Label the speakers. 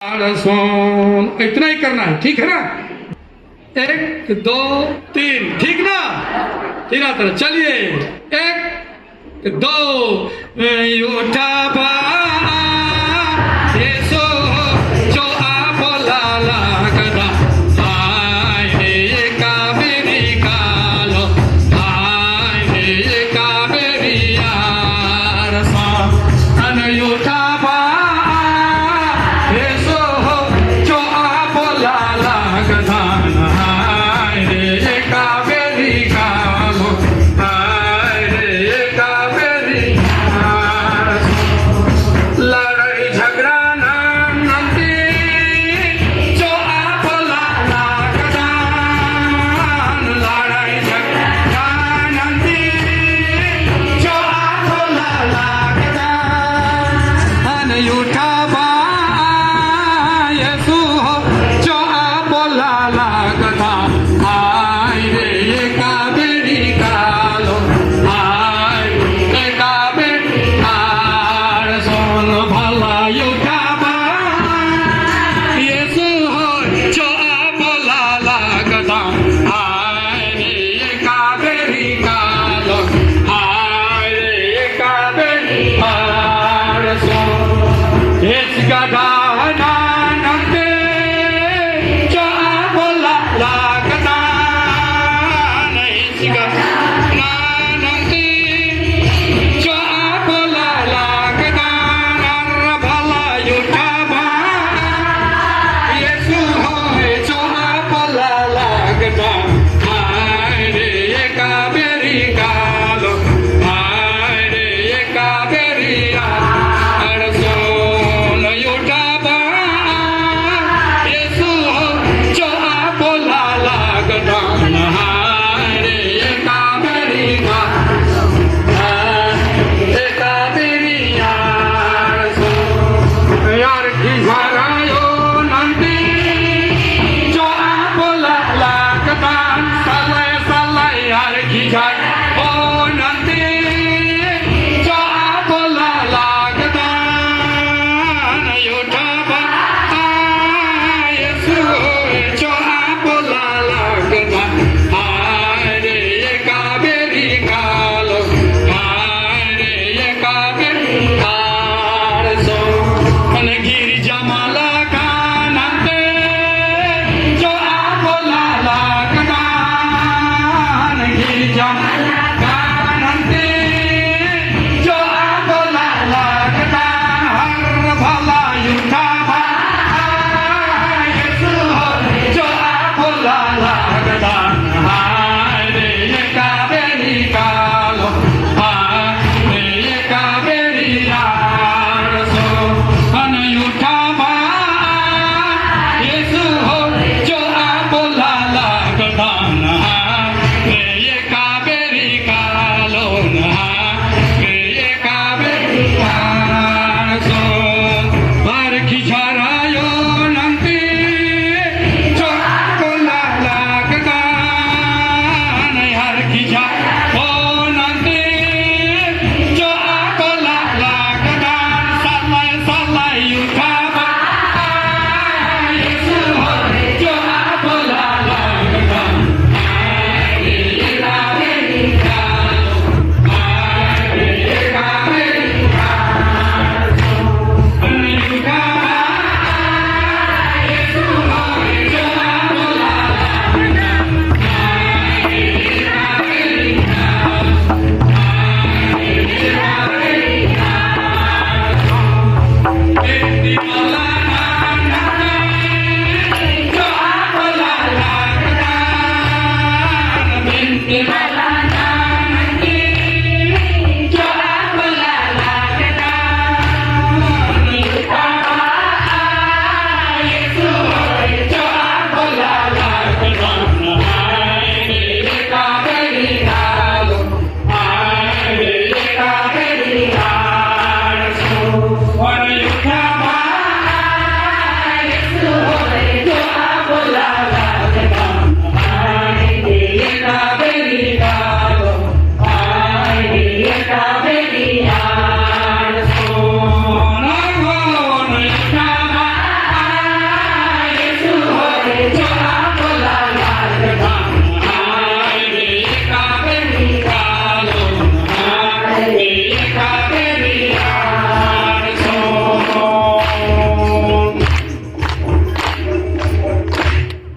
Speaker 1: इतना ही करना है, ठीक है ना। 1 2 3, ठीक ना। तीसरा तरह चलिए, 1 2 उठा बा येसो जो आप लाला कदा आय रे कावेरी कालो आय रे कावेरी यार सा अन उठा बा येसो जो आप लाला कदा आय रे कावेरी कालो आय रे कावेरी यार लड़ाई झगड़ा ना नंदी जो आप लाला कदान लड़ाई झगड़ा नंदी जो आप लाला कदान उठा बा यसु जो आप लाला कदान आय रे कावेरी कालो आय रे कावेरी आर सोन भला उठा बा येसु जो आप लाला कदान आय रे कावेरी कालो आय रे कावेरी आर सोन येस गदाना नंदे जो आप लाला कदान येस गदाना नंदे जो आप लाला कदान भला उठा बा येसु होय जो आप लाला कदान आय रे कावेरी कालो आय रे कावेरी आर सोन उठा बा येसु जो आप लाला कदान आय रे कावेरी कालो कावेरी यार ठीक